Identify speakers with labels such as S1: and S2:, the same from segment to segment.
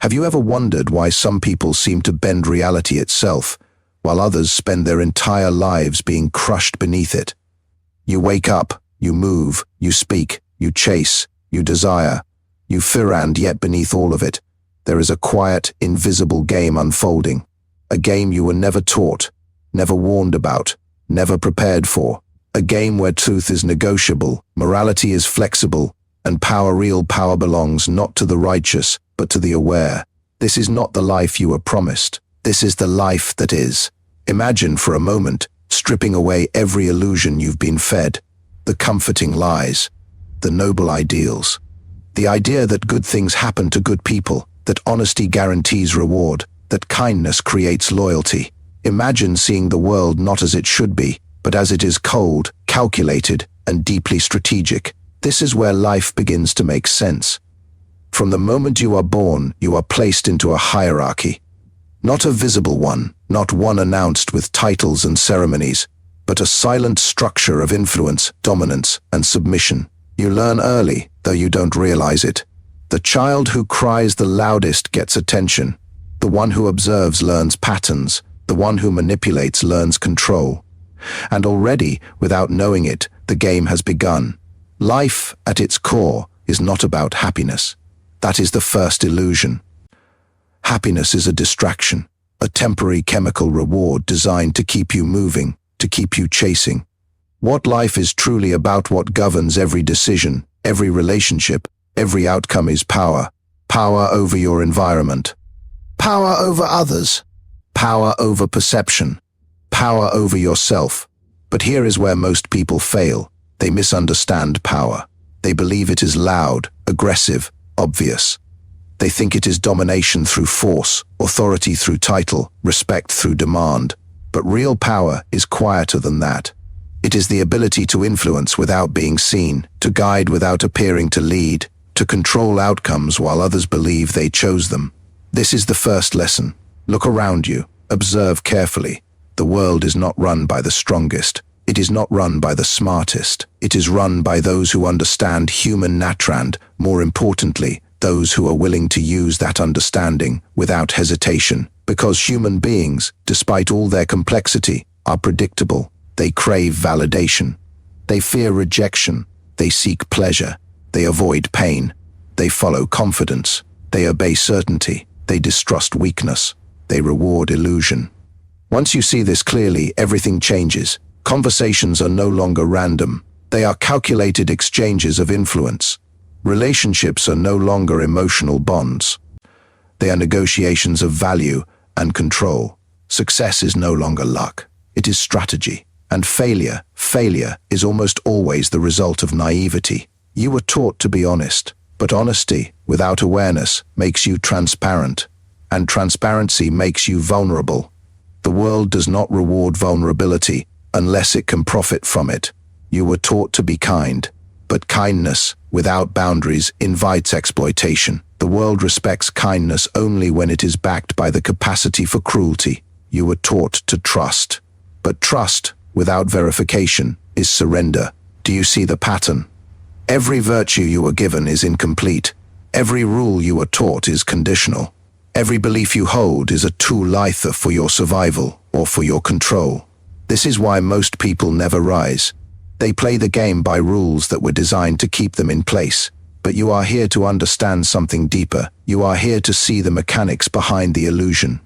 S1: Have you ever wondered why some people seem to bend reality itself, while others spend their entire lives being crushed beneath it? You wake up, you move, you speak, you chase, you desire, you fear, and yet beneath all of it, there is a quiet, invisible game unfolding. A game you were never taught, never warned about, never prepared for. A game where truth is negotiable, morality is flexible, and real power belongs not to the righteous, but to the aware. This is not the life you were promised. This is the life that is. Imagine for a moment, stripping away every illusion you've been fed, the comforting lies, the noble ideals. The idea that good things happen to good people, that honesty guarantees reward, that kindness creates loyalty. Imagine seeing the world not as it should be, but as it is: cold, calculated, and deeply strategic. This is where life begins to make sense. From the moment you are born, you are placed into a hierarchy. Not a visible one, not one announced with titles and ceremonies, but a silent structure of influence, dominance, and submission. You learn early, though you don't realize it. The child who cries the loudest gets attention. The one who observes learns patterns. The one who manipulates learns control. And already, without knowing it, the game has begun. Life, at its core, is not about happiness. That is the first illusion. Happiness is a distraction, a temporary chemical reward designed to keep you moving, to keep you chasing. What life is truly about, what governs every decision, every relationship, every outcome, is power. Power over your environment. Power over others. Power over perception. Power over yourself. But here is where most people fail. They misunderstand power. They believe it is loud, aggressive, obvious. They think it is domination through force, authority through title, respect through demand. But real power is quieter than that. It is the ability to influence without being seen, to guide without appearing to lead, to control outcomes while others believe they chose them. This is the first lesson. Look around you. Observe carefully. The world is not run by the strongest. It is not run by the smartest. It is run by those who understand human nature and, more importantly, those who are willing to use that understanding without hesitation. Because human beings, despite all their complexity, are predictable. They crave validation. They fear rejection. They seek pleasure. They avoid pain. They follow confidence. They obey certainty. They distrust weakness. They reward illusion. Once you see this clearly, everything changes. Conversations are no longer random. They are calculated exchanges of influence. Relationships are no longer emotional bonds. They are negotiations of value and control. Success is no longer luck. It is strategy. And failure is almost always the result of naivety. You were taught to be honest, but honesty without awareness makes you transparent, and transparency makes you vulnerable. The world does not reward vulnerability unless it can profit from it. You were taught to be kind, but kindness without boundaries invites exploitation. The world respects kindness only when it is backed by the capacity for cruelty. You were taught to trust, but trust without verification is surrender. Do you see the pattern? Every virtue you were given is incomplete. Every rule you were taught is conditional. Every belief you hold is a tool either for your survival or for your control. This is why most people never rise. They play the game by rules that were designed to keep them in place. But you are here to understand something deeper. You are here to see the mechanics behind the illusion.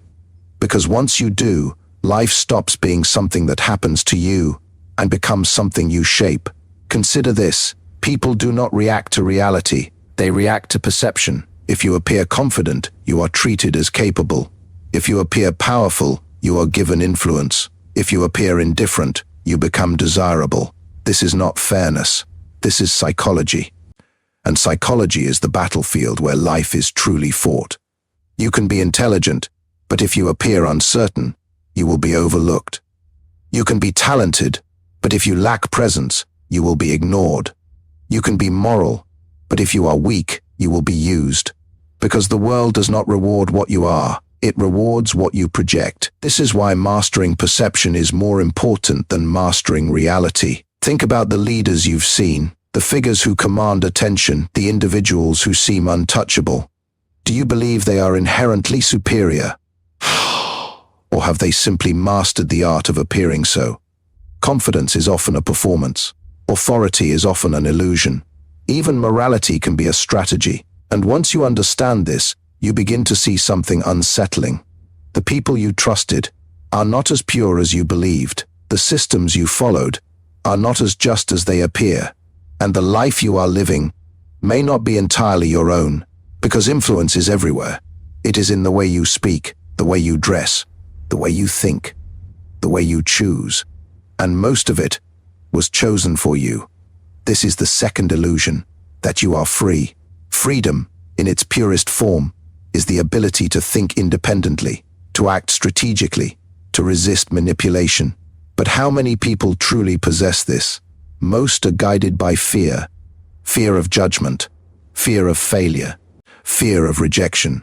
S1: Because once you do, life stops being something that happens to you and becomes something you shape. Consider this. People do not react to reality. They react to perception. If you appear confident, you are treated as capable. If you appear powerful, you are given influence. If you appear indifferent, you become desirable. This is not fairness. This is psychology. And psychology is the battlefield where life is truly fought. You can be intelligent, but if you appear uncertain, you will be overlooked. You can be talented, but if you lack presence, you will be ignored. You can be moral, but if you are weak, you will be used. Because the world does not reward what you are, it rewards what you project. This is why mastering perception is more important than mastering reality. Think about the leaders you've seen, the figures who command attention, the individuals who seem untouchable. Do you believe they are inherently superior? Or have they simply mastered the art of appearing so? Confidence is often a performance. Authority is often an illusion. Even morality can be a strategy. And once you understand this, you begin to see something unsettling. The people you trusted are not as pure as you believed. The systems you followed are not as just as they appear. And the life you are living may not be entirely your own, because influence is everywhere. It is in the way you speak, the way you dress, the way you think, the way you choose. And most of it was chosen for you. This is the second illusion, that you are free. Freedom, in its purest form, is the ability to think independently, to act strategically, to resist manipulation. But how many people truly possess this? Most are guided by fear. Fear of judgment, fear of failure, fear of rejection.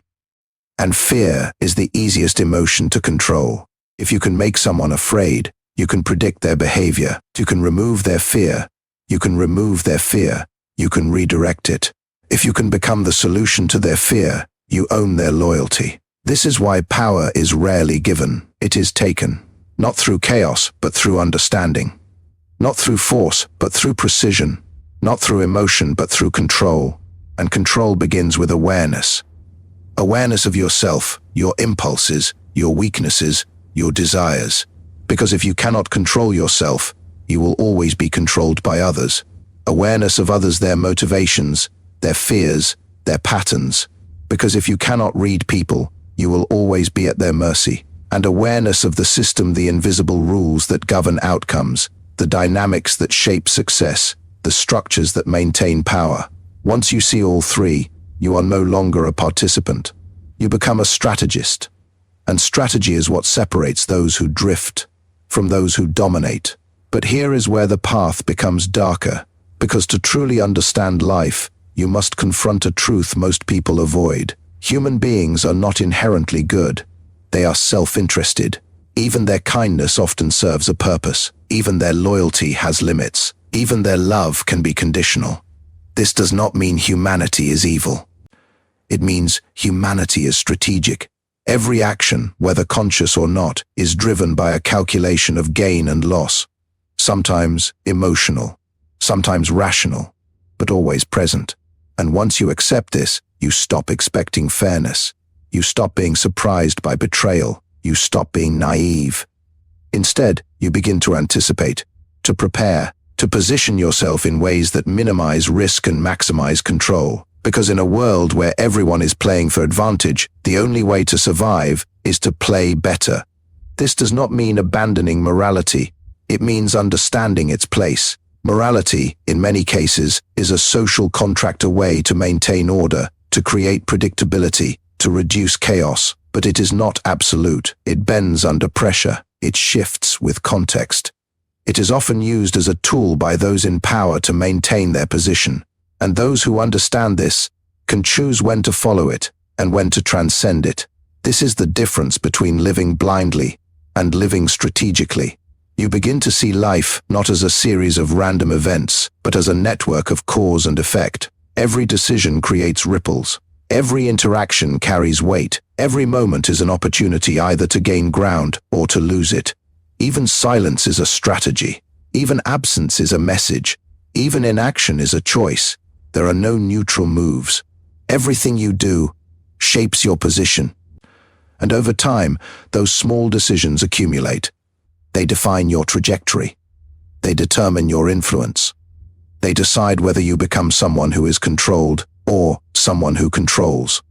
S1: And fear is the easiest emotion to control. If you can make someone afraid, you can predict their behavior. You can remove their fear. You can remove their fear. You can redirect it. If you can become the solution to their fear, you own their loyalty. This is why power is rarely given. It is taken, not through chaos, but through understanding. Not through force, but through precision. Not through emotion, but through control. And control begins with awareness. Awareness of yourself, your impulses, your weaknesses, your desires. Because if you cannot control yourself, you will always be controlled by others. Awareness of others, their motivations, their fears, their patterns. Because if you cannot read people, you will always be at their mercy. And awareness of the system, the invisible rules that govern outcomes, the dynamics that shape success, the structures that maintain power. Once you see all three, you are no longer a participant. You become a strategist. And strategy is what separates those who drift from those who dominate. But here is where the path becomes darker, because to truly understand life, you must confront a truth most people avoid. Human beings are not inherently good. They are self-interested. Even their kindness often serves a purpose. Even their loyalty has limits. Even their love can be conditional. This does not mean humanity is evil. It means humanity is strategic. Every action, whether conscious or not, is driven by a calculation of gain and loss. Sometimes emotional, sometimes rational, but always present. And once you accept this, you stop expecting fairness. You stop being surprised by betrayal. You stop being naive. Instead, you begin to anticipate, to prepare, to position yourself in ways that minimize risk and maximize control. Because in a world where everyone is playing for advantage, the only way to survive is to play better. This does not mean abandoning morality. It means understanding its place. Morality, in many cases, is a social contract, a way to maintain order, to create predictability, to reduce chaos. But it is not absolute. It bends under pressure. It shifts with context. It is often used as a tool by those in power to maintain their position. And those who understand this can choose when to follow it and when to transcend it. This is the difference between living blindly and living strategically. You begin to see life not as a series of random events, but as a network of cause and effect. Every decision creates ripples. Every interaction carries weight. Every moment is an opportunity either to gain ground or to lose it. Even silence is a strategy. Even absence is a message. Even inaction is a choice. There are no neutral moves. Everything you do shapes your position. And over time, those small decisions accumulate. They define your trajectory. They determine your influence. They decide whether you become someone who is controlled or someone who controls.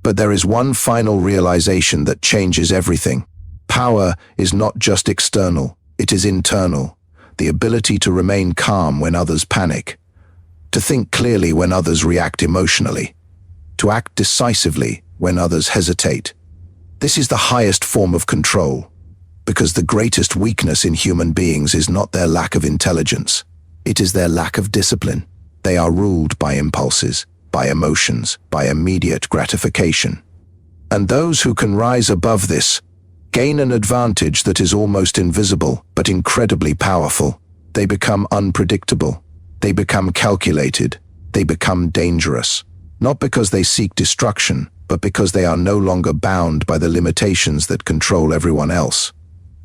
S1: But there is one final realization that changes everything. Power is not just external, it is internal. The ability to remain calm when others panic, to think clearly when others react emotionally, to act decisively when others hesitate. This is the highest form of control, because the greatest weakness in human beings is not their lack of intelligence. It is their lack of discipline. They are ruled by impulses, by emotions, by immediate gratification. And those who can rise above this gain an advantage that is almost invisible, but incredibly powerful. They become unpredictable. They become calculated. They become dangerous. Not because they seek destruction, but because they are no longer bound by the limitations that control everyone else.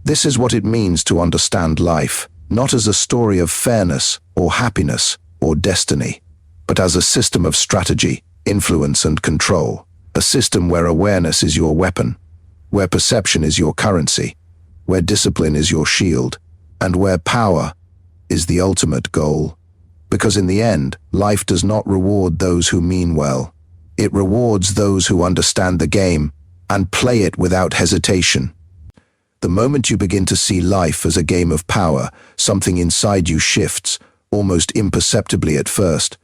S1: This is what it means to understand life, not as a story of fairness or happiness or destiny, but as a system of strategy, influence and control, a system where awareness is your weapon, where perception is your currency, where discipline is your shield, and where power is the ultimate goal. Because in the end, life does not reward those who mean well. It rewards those who understand the game and play it without hesitation. The moment you begin to see life as a game of power, something inside you shifts, almost imperceptibly at first,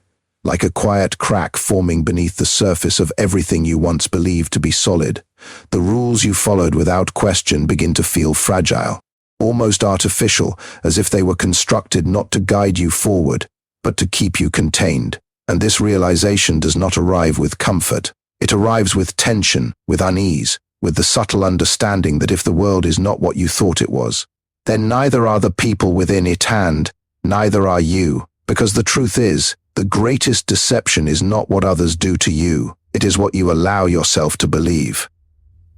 S1: like a quiet crack forming beneath the surface of everything you once believed to be solid. The rules you followed without question begin to feel fragile, almost artificial, as if they were constructed not to guide you forward, but to keep you contained. And this realization does not arrive with comfort. It arrives with tension, with unease, with the subtle understanding that if the world is not what you thought it was, then neither are the people within it and neither are you. Because the truth is, the greatest deception is not what others do to you, it is what you allow yourself to believe.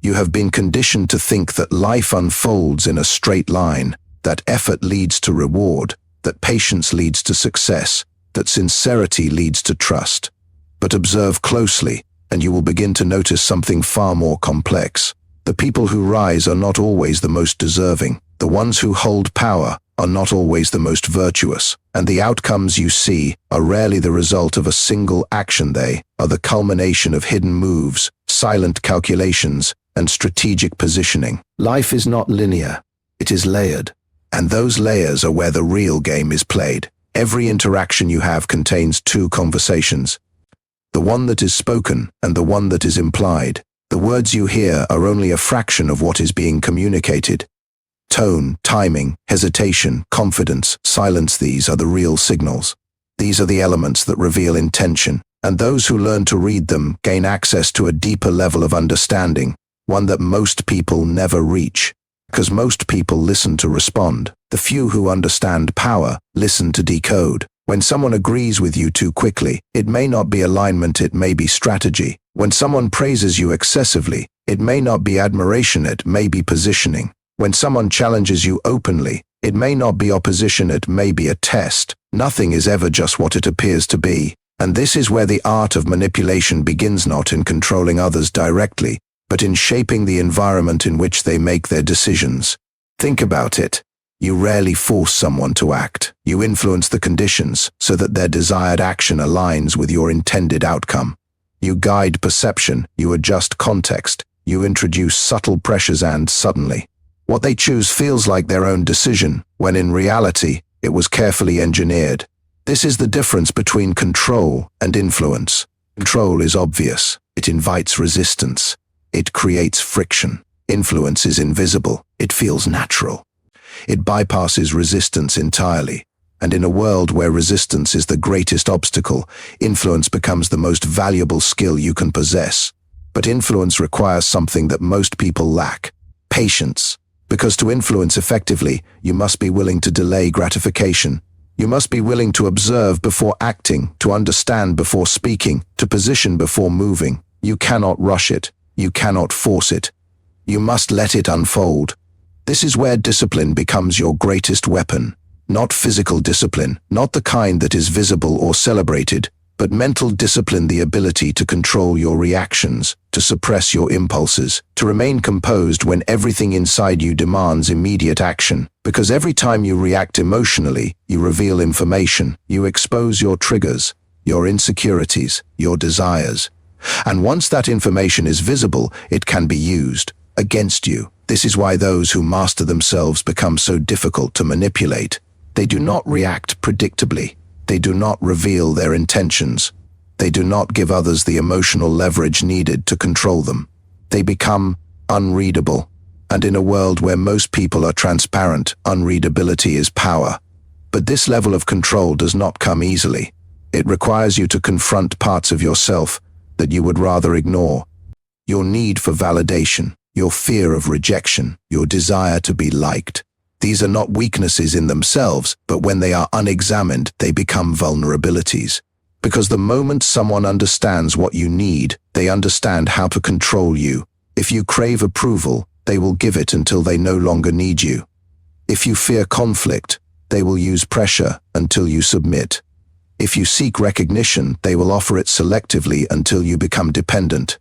S1: You have been conditioned to think that life unfolds in a straight line, that effort leads to reward, that patience leads to success, that sincerity leads to trust. But observe closely, and you will begin to notice something far more complex. The people who rise are not always the most deserving. The ones who hold power are not always the most virtuous. And the outcomes you see are rarely the result of a single action. They are the culmination of hidden moves, silent calculations, and strategic positioning. Life is not linear. It is layered. And those layers are where the real game is played. Every interaction you have contains two conversations. The one that is spoken and the one that is implied. The words you hear are only a fraction of what is being communicated. Tone, timing, hesitation, confidence, silence, these are the real signals. These are the elements that reveal intention, and those who learn to read them gain access to a deeper level of understanding, one that most people never reach. Because most people listen to respond. The few who understand power listen to decode. When someone agrees with you too quickly, it may not be alignment, it may be strategy. When someone praises you excessively, it may not be admiration, it may be positioning. When someone challenges you openly, it may not be opposition, it may be a test. Nothing is ever just what it appears to be. And this is where the art of manipulation begins, not in controlling others directly, but in shaping the environment in which they make their decisions. Think about it. You rarely force someone to act. You influence the conditions so that their desired action aligns with your intended outcome. You guide perception, you adjust context, you introduce subtle pressures, and suddenly, what they choose feels like their own decision, when in reality, it was carefully engineered. This is the difference between control and influence. Control is obvious. It invites resistance. It creates friction. Influence is invisible. It feels natural. It bypasses resistance entirely. And in a world where resistance is the greatest obstacle, influence becomes the most valuable skill you can possess. But influence requires something that most people lack: patience. Because to influence effectively, you must be willing to delay gratification. You must be willing to observe before acting, to understand before speaking, to position before moving. You cannot rush it. You cannot force it. You must let it unfold. This is where discipline becomes your greatest weapon. Not physical discipline, not the kind that is visible or celebrated, but mental discipline, the ability to control your reactions, to suppress your impulses, to remain composed when everything inside you demands immediate action. Because every time you react emotionally, you reveal information, you expose your triggers, your insecurities, your desires. And once that information is visible, it can be used against you. This is why those who master themselves become so difficult to manipulate. They do not react predictably. They do not reveal their intentions. They do not give others the emotional leverage needed to control them. They become unreadable. And in a world where most people are transparent, unreadability is power. But this level of control does not come easily. It requires you to confront parts of yourself that you would rather ignore. Your need for validation, your fear of rejection, your desire to be liked. These are not weaknesses in themselves, but when they are unexamined, they become vulnerabilities. Because the moment someone understands what you need, they understand how to control you. If you crave approval, they will give it until they no longer need you. If you fear conflict, they will use pressure until you submit. If you seek recognition, they will offer it selectively until you become dependent.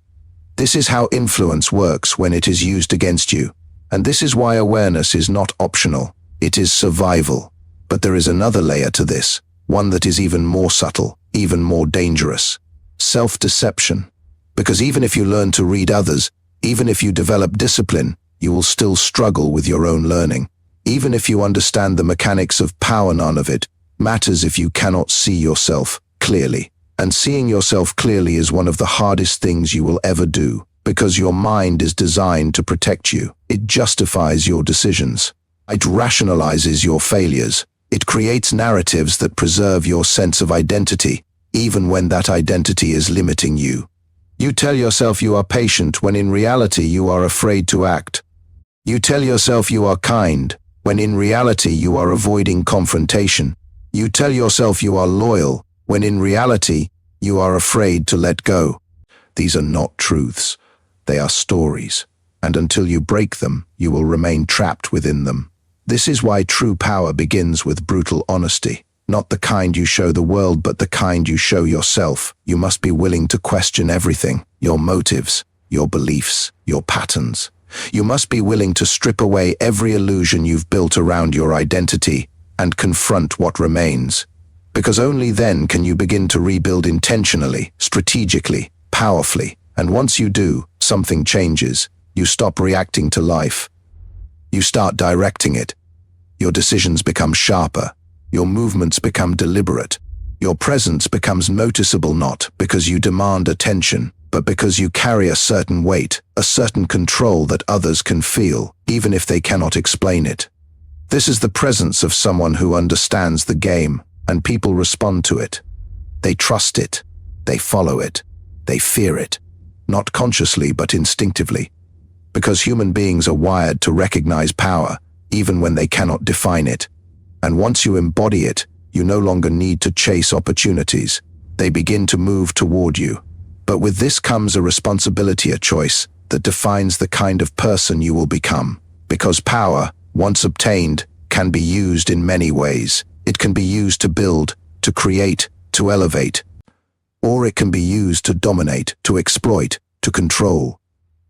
S1: This is how influence works when it is used against you. And this is why awareness is not optional. It is survival. But there is another layer to this, one that is even more subtle, even more dangerous. Self-deception. Because even if you learn to read others, even if you develop discipline, you will still struggle with your own learning. Even if you understand the mechanics of power, none of it matters if you cannot see yourself clearly. And seeing yourself clearly is one of the hardest things you will ever do, because your mind is designed to protect you. It justifies your decisions. It rationalizes your failures. It creates narratives that preserve your sense of identity, even when that identity is limiting you. You tell yourself you are patient when in reality you are afraid to act. You tell yourself you are kind when in reality you are avoiding confrontation. You tell yourself you are loyal when in reality you are afraid to let go. These are not truths. They are stories. And until you break them, you will remain trapped within them. This is why true power begins with brutal honesty. Not the kind you show the world, but the kind you show yourself. You must be willing to question everything, your motives, your beliefs, your patterns. You must be willing to strip away every illusion you've built around your identity and confront what remains. Because only then can you begin to rebuild intentionally, strategically, powerfully. And once you do, something changes. You stop reacting to life. You start directing it. Your decisions become sharper. Your movements become deliberate. Your presence becomes noticeable, not because you demand attention, but because you carry a certain weight, a certain control that others can feel, even if they cannot explain it. This is the presence of someone who understands the game, and people respond to it. They trust it. They follow it. They fear it. Not consciously, but instinctively. Because human beings are wired to recognize power, even when they cannot define it. And once you embody it, you no longer need to chase opportunities. They begin to move toward you. But with this comes a responsibility, a choice that defines the kind of person you will become. Because power, once obtained, can be used in many ways. It can be used to build, to create, to elevate. Or it can be used to dominate, to exploit, to control.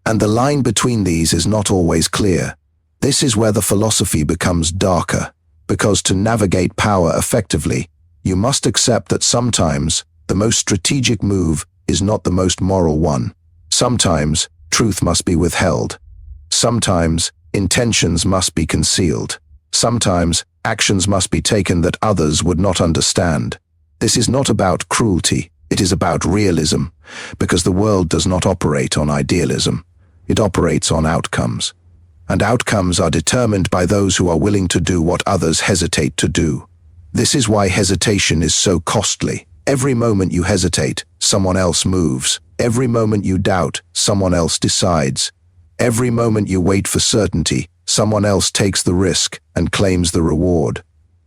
S1: And the line between these is not always clear. This is where the philosophy becomes darker. Because to navigate power effectively, you must accept that sometimes the most strategic move is not the most moral one. Sometimes truth must be withheld. Sometimes intentions must be concealed. Sometimes actions must be taken that others would not understand. This is not about cruelty. It is about realism, because the world does not operate on idealism. It operates on outcomes. And outcomes are determined by those who are willing to do what others hesitate to do. This is why hesitation is so costly. Every moment you hesitate, someone else moves. Every moment you doubt, someone else decides. Every moment you wait for certainty, someone else takes the risk and claims the reward.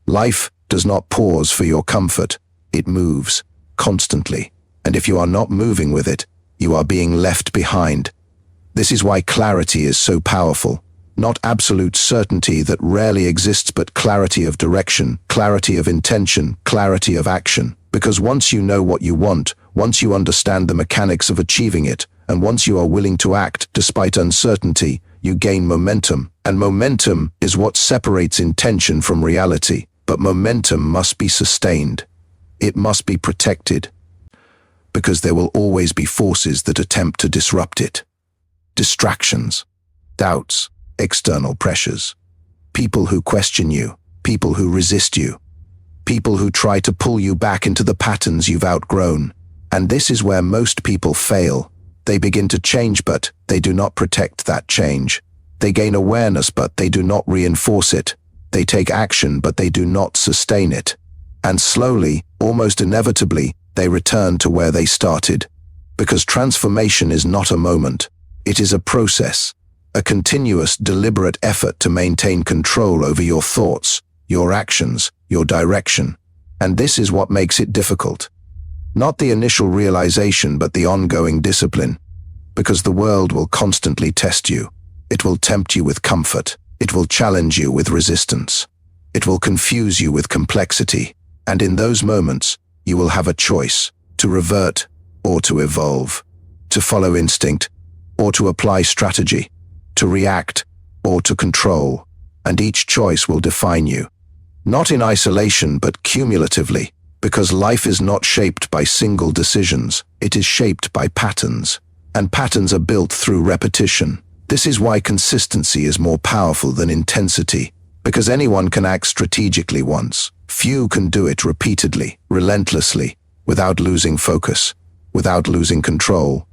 S1: Life does not pause for your comfort. It moves, constantly. And if you are not moving with it, you are being left behind. This is why clarity is so powerful. Not absolute certainty that rarely exists, but clarity of direction, clarity of intention, clarity of action. Because once you know what you want, once you understand the mechanics of achieving it, and once you are willing to act despite uncertainty, you gain momentum. And momentum is what separates intention from reality. But momentum must be sustained. It must be protected. Because there will always be forces that attempt to disrupt it. Distractions, doubts, external pressures. People who question you, people who resist you. People who try to pull you back into the patterns you've outgrown. And this is where most people fail. They begin to change, but they do not protect that change. They gain awareness, but they do not reinforce it. They take action, but they do not sustain it. And slowly, almost inevitably, they return to where they started. Because transformation is not a moment. It is a process, a continuous, deliberate effort to maintain control over your thoughts, your actions, your direction. And this is what makes it difficult. Not the initial realization, but the ongoing discipline. Because the world will constantly test you. It will tempt you with comfort. It will challenge you with resistance. It will confuse you with complexity. And in those moments, you will have a choice to revert or to evolve, to follow instinct or to apply strategy, to react or to control. And each choice will define you. Not in isolation, but cumulatively, because life is not shaped by single decisions. It is shaped by patterns. And patterns are built through repetition. This is why consistency is more powerful than intensity, because anyone can act strategically once. Few can do it repeatedly, relentlessly, without losing focus, without losing control.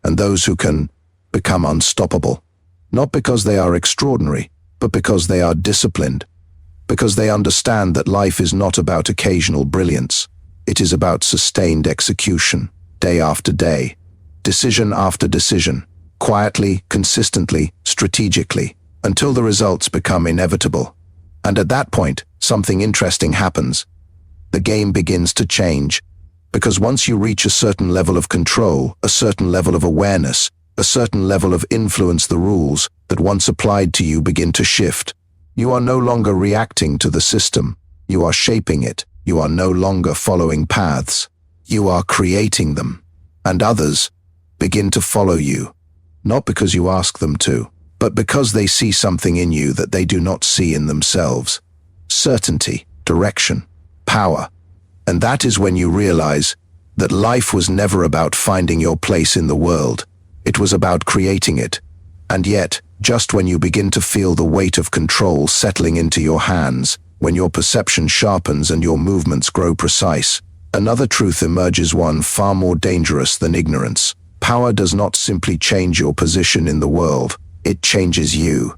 S1: And those who can become unstoppable, not because they are extraordinary, but because they are disciplined, because they understand that life is not about occasional brilliance. It is about sustained execution, day after day, decision after decision, quietly, consistently, strategically, until the results become inevitable. And at that point, something interesting happens. The game begins to change, because once you reach a certain level of control, a certain level of awareness, a certain level of influence, the rules that once applied to you begin to shift. You are no longer reacting to the system. You are shaping it. You are no longer following paths. You are creating them. And others begin to follow you, not because you ask them to, but because they see something in you that they do not see in themselves. Certainty, direction, power. And that is when you realize that life was never about finding your place in the world. It was about creating it. And yet, just when you begin to feel the weight of control settling into your hands, when your perception sharpens and your movements grow precise, another truth emerges, one far more dangerous than ignorance. Power does not simply change your position in the world, it changes you.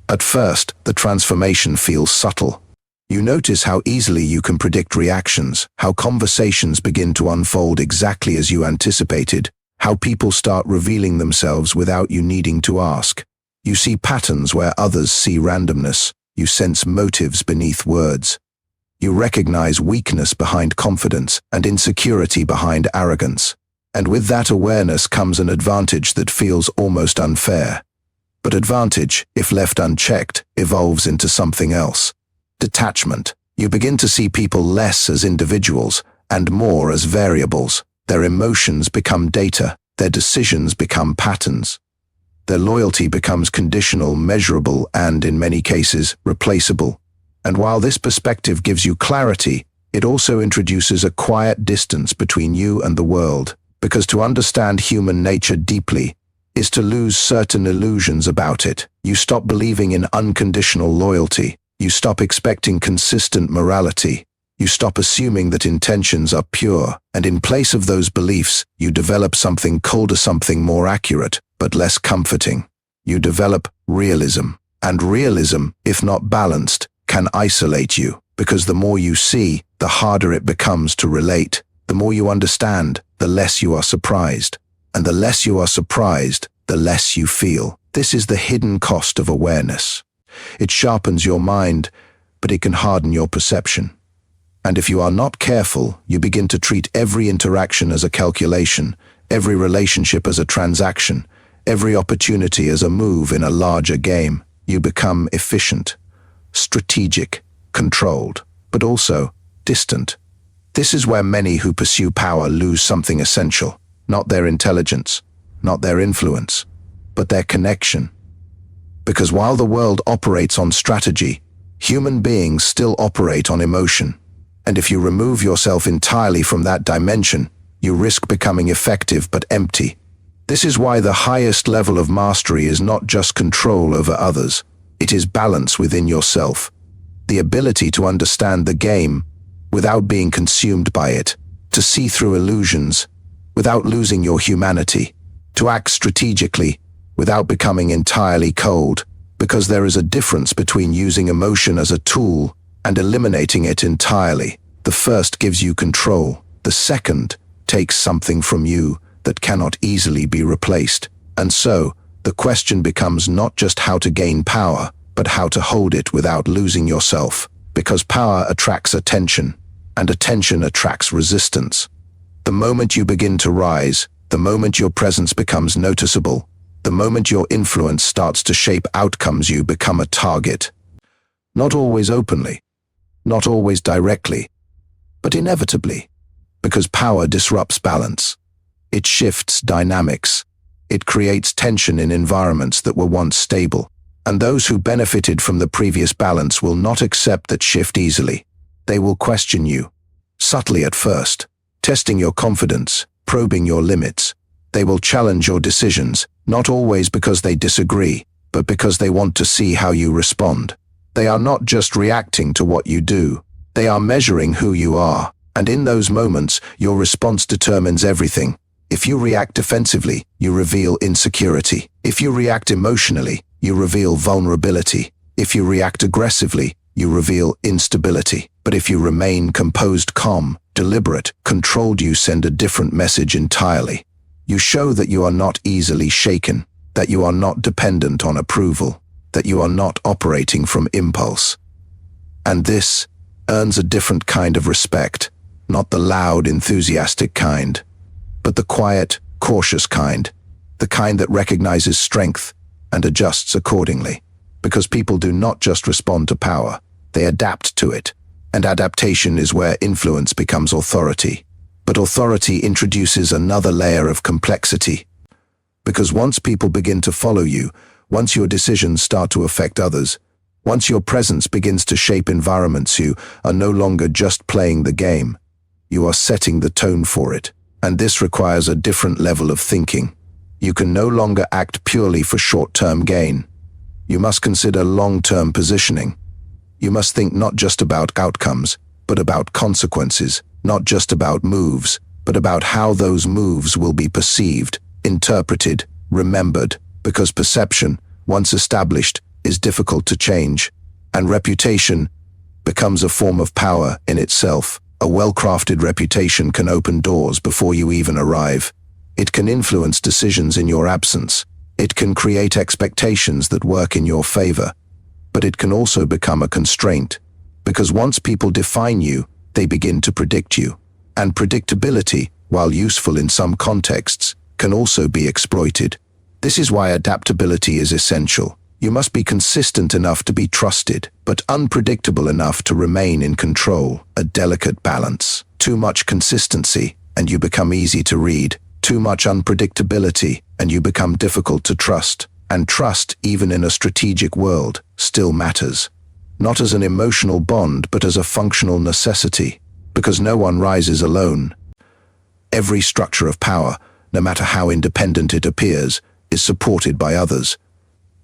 S1: At first, the transformation feels subtle. You notice how easily you can predict reactions, how conversations begin to unfold exactly as you anticipated, how people start revealing themselves without you needing to ask. You see patterns where others see randomness. You sense motives beneath words. You recognize weakness behind confidence and insecurity behind arrogance. And with that awareness comes an advantage that feels almost unfair. But advantage, if left unchecked, evolves into something else. Detachment. You begin to see people less as individuals and more as variables. Their emotions become data. Their decisions become patterns. Their loyalty becomes conditional, measurable, and, in many cases, replaceable. And while this perspective gives you clarity, it also introduces a quiet distance between you and the world. Because to understand human nature deeply is to lose certain illusions about it. You stop believing in unconditional loyalty. You stop expecting consistent morality. You stop assuming that intentions are pure. And in place of those beliefs, you develop something colder, something more accurate, but less comforting. You develop realism. And realism, if not balanced, can isolate you. Because the more you see, the harder it becomes to relate. The more you understand, the less you are surprised. And the less you are surprised, the less you feel. This is the hidden cost of awareness. It sharpens your mind, but it can harden your perception. And if you are not careful, you begin to treat every interaction as a calculation, every relationship as a transaction, every opportunity as a move in a larger game. You become efficient, strategic, controlled, but also distant. This is where many who pursue power lose something essential, not their intelligence, not their influence, but their connection. Because while the world operates on strategy, human beings still operate on emotion. And if you remove yourself entirely from that dimension, you risk becoming effective but empty. This is why the highest level of mastery is not just control over others, it is balance within yourself. The ability to understand the game without being consumed by it, to see through illusions without losing your humanity, to act strategically without becoming entirely cold, because there is a difference between using emotion as a tool and eliminating it entirely. The first gives you control. The second takes something from you that cannot easily be replaced. And so, the question becomes not just how to gain power, but how to hold it without losing yourself. Because power attracts attention, and attention attracts resistance. The moment you begin to rise, the moment your presence becomes noticeable, the moment your influence starts to shape outcomes, you become a target. Not always openly, not always directly, but inevitably, because power disrupts balance. It shifts dynamics. It creates tension in environments that were once stable, and those who benefited from the previous balance will not accept that shift easily. They will question you, subtly at first, testing your confidence, probing your limits. They will challenge your decisions, not always because they disagree, but because they want to see how you respond. They are not just reacting to what you do, they are measuring who you are, and in those moments, your response determines everything. If you react defensively, you reveal insecurity. If you react emotionally, you reveal vulnerability. If you react aggressively, you reveal instability. But if you remain composed, calm, deliberate, controlled, you send a different message entirely. You show that you are not easily shaken, that you are not dependent on approval, that you are not operating from impulse. And this earns a different kind of respect, not the loud, enthusiastic kind, but the quiet, cautious kind, the kind that recognizes strength and adjusts accordingly. Because people do not just respond to power, they adapt to it. And adaptation is where influence becomes authority. But authority introduces another layer of complexity. Because once people begin to follow you, once your decisions start to affect others, once your presence begins to shape environments, you are no longer just playing the game. You are setting the tone for it. And this requires a different level of thinking. You can no longer act purely for short-term gain. You must consider long-term positioning. You must think not just about outcomes, but about consequences, not just about moves, but about how those moves will be perceived, interpreted, remembered, because perception, once established, is difficult to change, and reputation becomes a form of power in itself. A well-crafted reputation can open doors before you even arrive. It can influence decisions in your absence. It can create expectations that work in your favor. But it can also become a constraint, because once people define you, they begin to predict you. And predictability, while useful in some contexts, can also be exploited. This is why adaptability is essential. You must be consistent enough to be trusted, but unpredictable enough to remain in control, a delicate balance. Too much consistency, and you become easy to read. Too much unpredictability, and you become difficult to trust. And trust, even in a strategic world, still matters. Not as an emotional bond, but as a functional necessity, because no one rises alone. Every structure of power, no matter how independent it appears, is supported by others.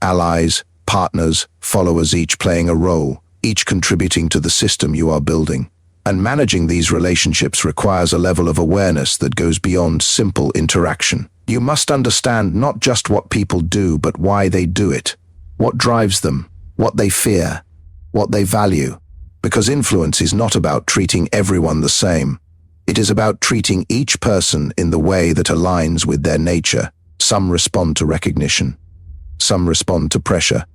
S1: Allies, partners, followers, each playing a role, each contributing to the system you are building. And managing these relationships requires a level of awareness that goes beyond simple interaction. You must understand not just what people do, but why they do it, what drives them, what they fear, what they value. Because influence is not about treating everyone the same. It is about treating each person in the way that aligns with their nature. Some respond to recognition. Some respond to pressure.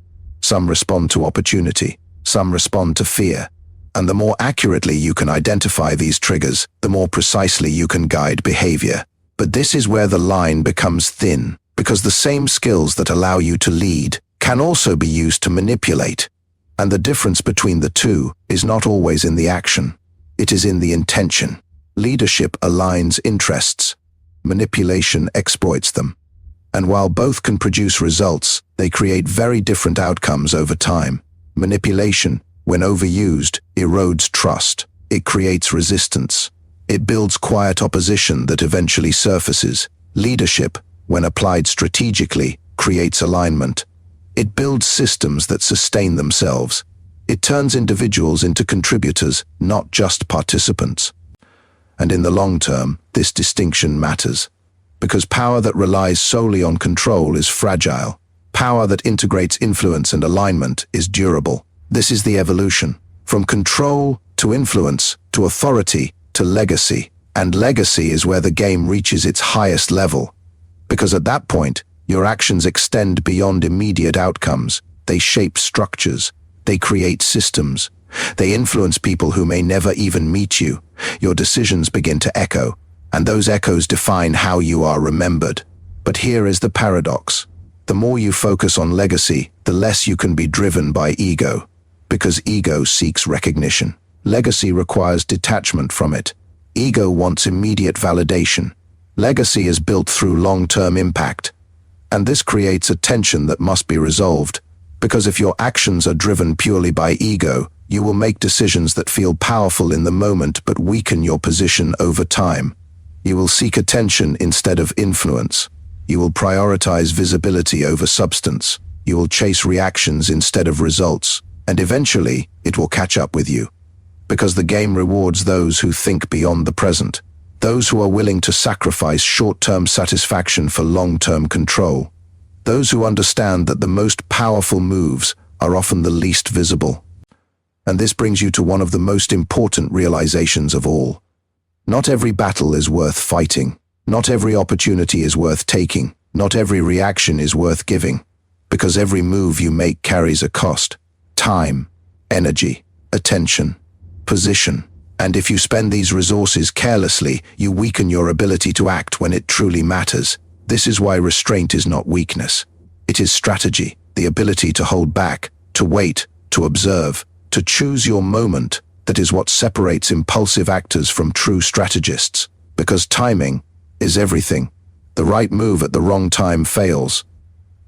S1: Some respond to opportunity. Some respond to fear. And the more accurately you can identify these triggers, the more precisely you can guide behavior. But this is where the line becomes thin, because the same skills that allow you to lead can also be used to manipulate. And the difference between the two is not always in the action. It is in the intention. Leadership aligns interests. Manipulation exploits them. And while both can produce results, they create very different outcomes over time. Manipulation, when overused, erodes trust. It creates resistance. It builds quiet opposition that eventually surfaces. Leadership, when applied strategically, creates alignment. It builds systems that sustain themselves. It turns individuals into contributors, not just participants. And in the long term, this distinction matters. Because power that relies solely on control is fragile. Power that integrates influence and alignment is durable. This is the evolution. From control to influence to authority to legacy. And legacy is where the game reaches its highest level. Because at that point, your actions extend beyond immediate outcomes. They shape structures. They create systems. They influence people who may never even meet you. Your decisions begin to echo, and those echoes define how you are remembered. But here is the paradox. The more you focus on legacy, the less you can be driven by ego, because ego seeks recognition. Legacy requires detachment from it. Ego wants immediate validation. Legacy is built through long-term impact. And this creates a tension that must be resolved, because if your actions are driven purely by ego, you will make decisions that feel powerful in the moment but weaken your position over time. You will seek attention instead of influence. You will prioritize visibility over substance. You will chase reactions instead of results. And eventually, it will catch up with you. Because the game rewards those who think beyond the present. Those who are willing to sacrifice short-term satisfaction for long-term control. Those who understand that the most powerful moves are often the least visible. And this brings you to one of the most important realizations of all. Not every battle is worth fighting. Not every opportunity is worth taking. Not every reaction is worth giving. Because every move you make carries a cost. Time, energy, attention, position. And if you spend these resources carelessly, you weaken your ability to act when it truly matters. This is why restraint is not weakness. It is strategy, the ability to hold back, to wait, to observe, to choose your moment. That is what separates impulsive actors from true strategists. Because timing is everything. The right move at the wrong time fails.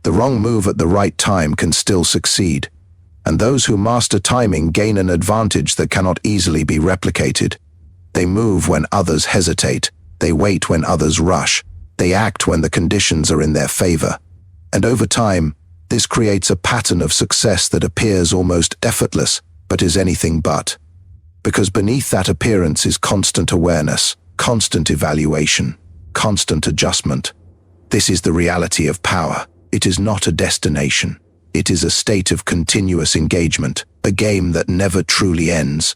S1: The wrong move at the right time can still succeed. And those who master timing gain an advantage that cannot easily be replicated. They move when others hesitate. They wait when others rush. They act when the conditions are in their favor. And over time, this creates a pattern of success that appears almost effortless, but is anything but. Because beneath that appearance is constant awareness, constant evaluation, constant adjustment. This is the reality of power. It is not a destination. It is a state of continuous engagement, a game that never truly ends.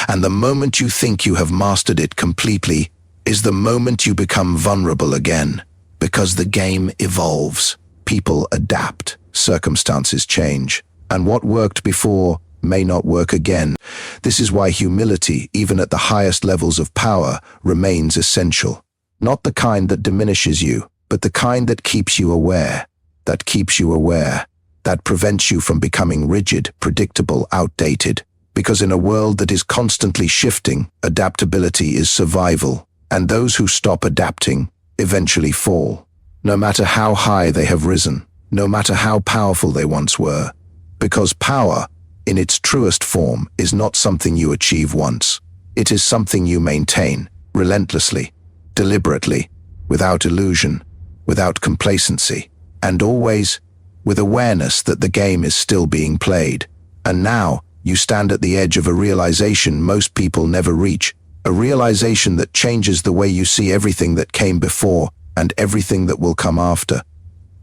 S1: And the moment you think you have mastered it completely is the moment you become vulnerable again. Because the game evolves. People adapt. Circumstances change. And what worked before may not work again. This is why humility, even at the highest levels of power, remains essential. Not the kind that diminishes you, but the kind that keeps you aware. That keeps you aware. That prevents you from becoming rigid, predictable, outdated. Because in a world that is constantly shifting, adaptability is survival. And those who stop adapting eventually fall. No matter how high they have risen, no matter how powerful they once were. Because power, in its truest form, is not something you achieve once. It is something you maintain, relentlessly, deliberately, without illusion, without complacency, and always with awareness that the game is still being played. And now, you stand at the edge of a realization most people never reach, a realization that changes the way you see everything that came before and everything that will come after.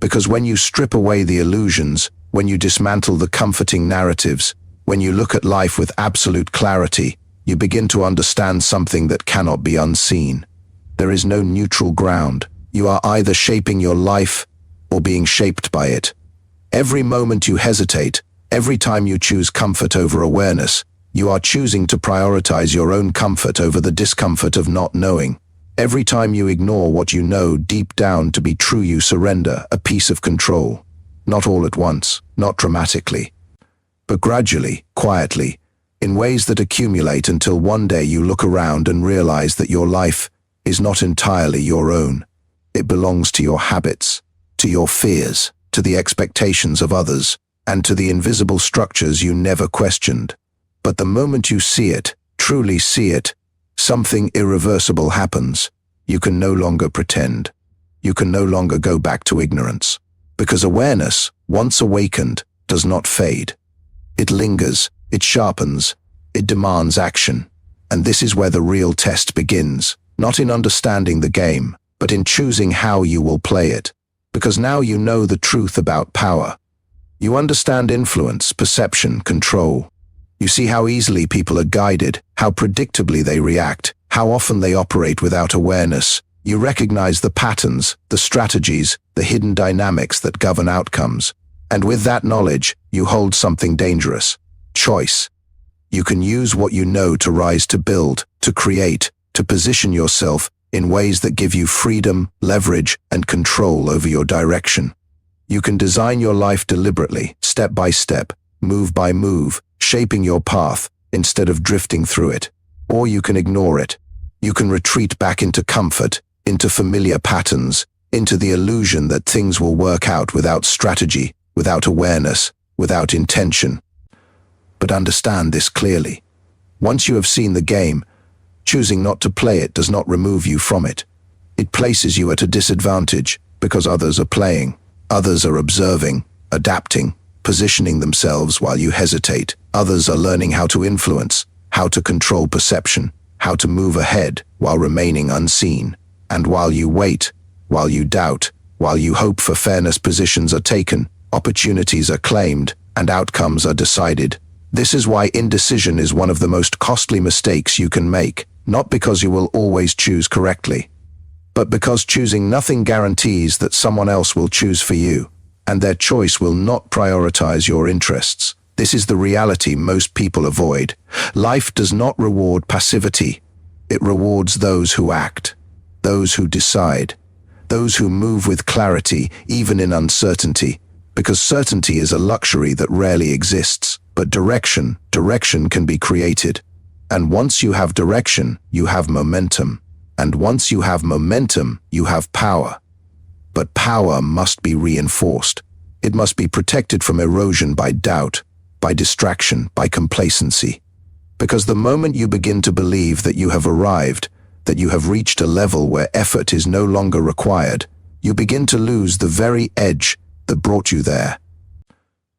S1: Because when you strip away the illusions, when you dismantle the comforting narratives, when you look at life with absolute clarity, you begin to understand something that cannot be unseen. There is no neutral ground. You are either shaping your life or being shaped by it. Every moment you hesitate, every time you choose comfort over awareness, you are choosing to prioritize your own comfort over the discomfort of not knowing. Every time you ignore what you know deep down to be true, you surrender a piece of control. Not all at once, not dramatically, but gradually, quietly, in ways that accumulate until one day you look around and realize that your life is not entirely your own. It belongs to your habits, to your fears, to the expectations of others, and to the invisible structures you never questioned. But the moment you see it, truly see it, something irreversible happens. You can no longer pretend. You can no longer go back to ignorance. Because awareness, once awakened, does not fade. It lingers, it sharpens, it demands action. And this is where the real test begins, not in understanding the game, but in choosing how you will play it. Because now you know the truth about power. You understand influence, perception, control. You see how easily people are guided, how predictably they react, how often they operate without awareness. You recognize the patterns, the strategies, the hidden dynamics that govern outcomes. And with that knowledge, you hold something dangerous: choice. You can use what you know to rise, to build, to create, to position yourself in ways that give you freedom, leverage, and control over your direction. You can design your life deliberately, step by step, move by move, shaping your path instead of drifting through it. Or you can ignore it. You can retreat back into comfort, into familiar patterns, into the illusion that things will work out without strategy, without awareness, without intention. But understand this clearly. Once you have seen the game, choosing not to play it does not remove you from it. It places you at a disadvantage because others are playing. Others are observing, adapting, positioning themselves while you hesitate. Others are learning how to influence, how to control perception, how to move ahead while remaining unseen. And while you wait, while you doubt, while you hope for fairness, positions are taken, opportunities are claimed, and outcomes are decided. This is why indecision is one of the most costly mistakes you can make, not because you will always choose correctly, but because choosing nothing guarantees that someone else will choose for you, and their choice will not prioritize your interests. This is the reality most people avoid. Life does not reward passivity. It rewards those who act, those who decide, those who move with clarity, even in uncertainty, because certainty is a luxury that rarely exists. But direction can be created. And once you have direction, you have momentum. And once you have momentum, you have power. But power must be reinforced. It must be protected from erosion by doubt, by distraction, by complacency. Because the moment you begin to believe that you have arrived, that you have reached a level where effort is no longer required, you begin to lose the very edge that brought you there.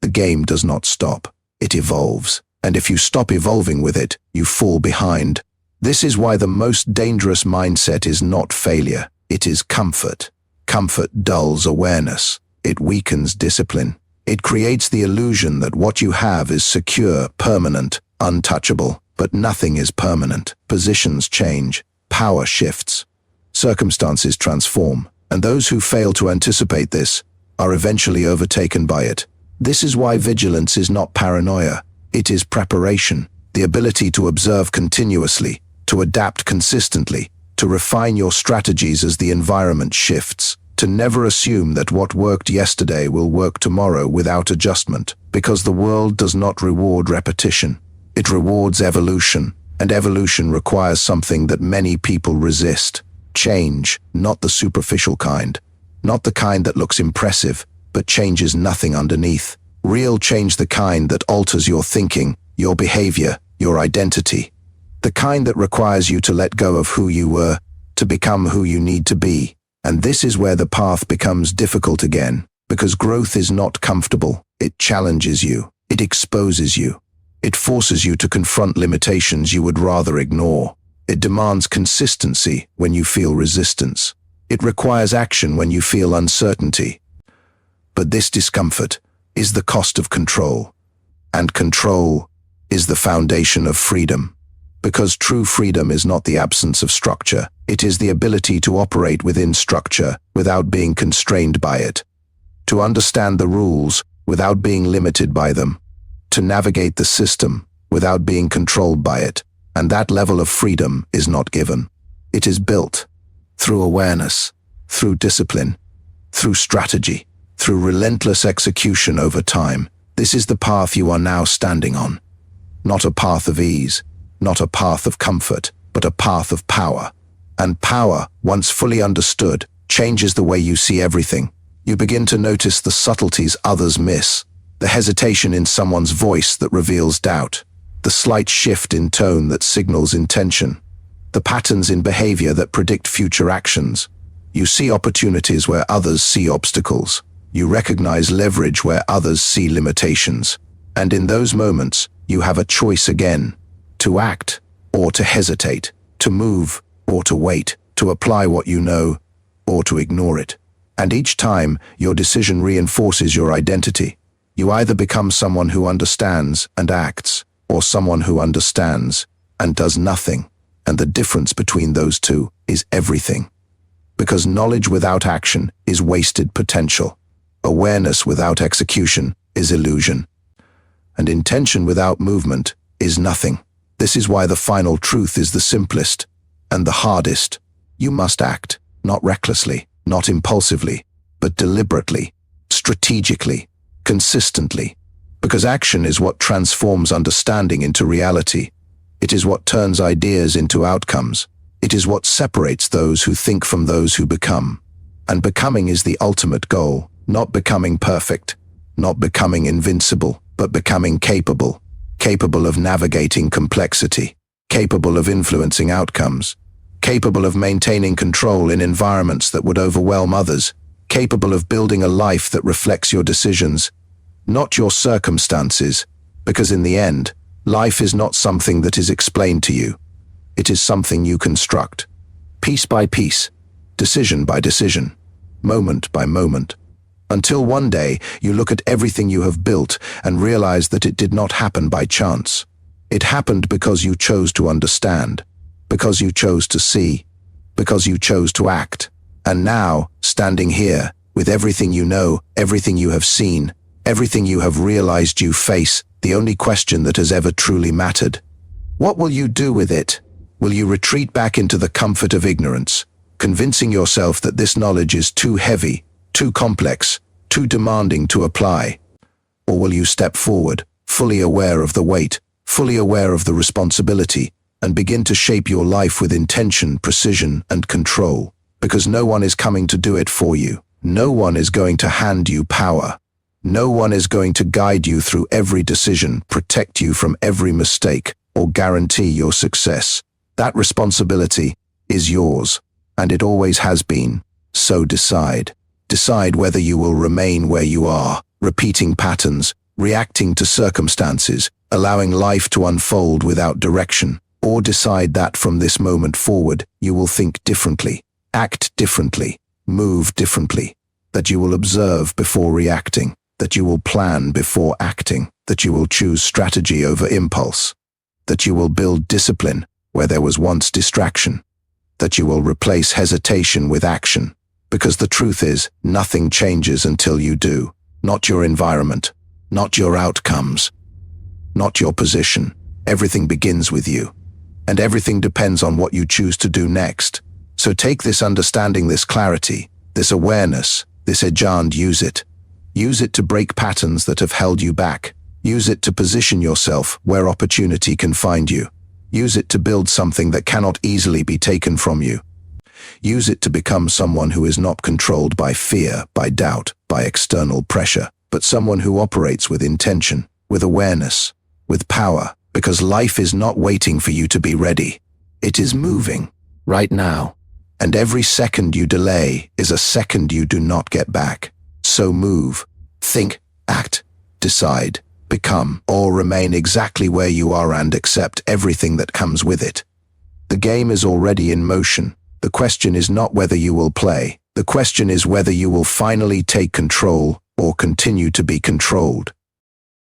S1: The game does not stop. It evolves. And if you stop evolving with it, you fall behind. This is why the most dangerous mindset is not failure. It is comfort. Comfort dulls awareness. It weakens discipline. It creates the illusion that what you have is secure, permanent, untouchable. But nothing is permanent. Positions change. Power shifts. Circumstances transform. And those who fail to anticipate this are eventually overtaken by it. This is why vigilance is not paranoia. It is preparation, the ability to observe continuously, to adapt consistently, to refine your strategies as the environment shifts, to never assume that what worked yesterday will work tomorrow without adjustment, because the world does not reward repetition. It rewards evolution, and evolution requires something that many people resist. Change, not the superficial kind, not the kind that looks impressive, but changes nothing underneath. Real change, the kind that alters your thinking, your behavior, your identity. The kind that requires you to let go of who you were, to become who you need to be. And this is where the path becomes difficult again, because growth is not comfortable. It challenges you. It exposes you. It forces you to confront limitations you would rather ignore. It demands consistency when you feel resistance. It requires action when you feel uncertainty. But this discomfort is the cost of control, and control is the foundation of freedom. Because true freedom is not the absence of structure, it is the ability to operate within structure without being constrained by it, to understand the rules without being limited by them, to navigate the system without being controlled by it. And that level of freedom is not given. It is built through awareness, through discipline, through strategy, through relentless execution over time. This is the path you are now standing on. Not a path of ease, not a path of comfort, but a path of power. And power, once fully understood, changes the way you see everything. You begin to notice the subtleties others miss, the hesitation in someone's voice that reveals doubt, the slight shift in tone that signals intention, the patterns in behavior that predict future actions. You see opportunities where others see obstacles. You recognize leverage where others see limitations. And in those moments, you have a choice again, to act or to hesitate, to move or to wait, to apply what you know or to ignore it. And each time, your decision reinforces your identity. You either become someone who understands and acts, or someone who understands and does nothing. And the difference between those two is everything. Because knowledge without action is wasted potential. Awareness without execution is illusion. And intention without movement is nothing. This is why the final truth is the simplest and the hardest, You must act, not recklessly, not impulsively, but deliberately, strategically, consistently, because action is what transforms understanding into reality. It is what turns ideas into outcomes. It is what separates those who think from those who become. And becoming is the ultimate goal, not becoming perfect, not becoming invincible, but becoming capable, capable of navigating complexity, capable of influencing outcomes, capable of maintaining control in environments that would overwhelm others, capable of building a life that reflects your decisions, not your circumstances, because in the end, life is not something that is explained to you. It is something you construct, piece by piece, decision by decision, moment by moment, until one day you look at everything you have built and realize that it did not happen by chance. It happened because you chose to understand, because you chose to see, because you chose to act. And now, standing here, with everything you know, everything you have seen, everything you have realized you face, the only question that has ever truly mattered. What will you do with it? Will you retreat back into the comfort of ignorance, convincing yourself that this knowledge is too heavy, too complex, too demanding to apply? Or will you step forward, fully aware of the weight, fully aware of the responsibility, and begin to shape your life with intention, precision, and control? Because no one is coming to do it for you. No one is going to hand you power. No one is going to guide you through every decision, protect you from every mistake, or guarantee your success. That responsibility is yours, and it always has been. So decide. Decide whether you will remain where you are, repeating patterns, reacting to circumstances, allowing life to unfold without direction, or decide that from this moment forward, you will think differently, act differently, move differently, that you will observe before reacting, that you will plan before acting, that you will choose strategy over impulse, that you will build discipline where there was once distraction, that you will replace hesitation with action, because the truth is, nothing changes until you do. Not your environment, not your outcomes, not your position. Everything begins with you, and everything depends on what you choose to do next. So take this understanding, this clarity, this awareness, this ejand, use it. Use it to break patterns that have held you back. Use it to position yourself where opportunity can find you. Use it to build something that cannot easily be taken from you. Use it to become someone who is not controlled by fear, by doubt, by external pressure, but someone who operates with intention, with awareness, with power, because life is not waiting for you to be ready. It is moving, right now. And every second you delay is a second you do not get back. So move, think, act, decide, become, or remain exactly where you are and accept everything that comes with it. The game is already in motion. The question is not whether you will play. The question is whether you will finally take control or continue to be controlled.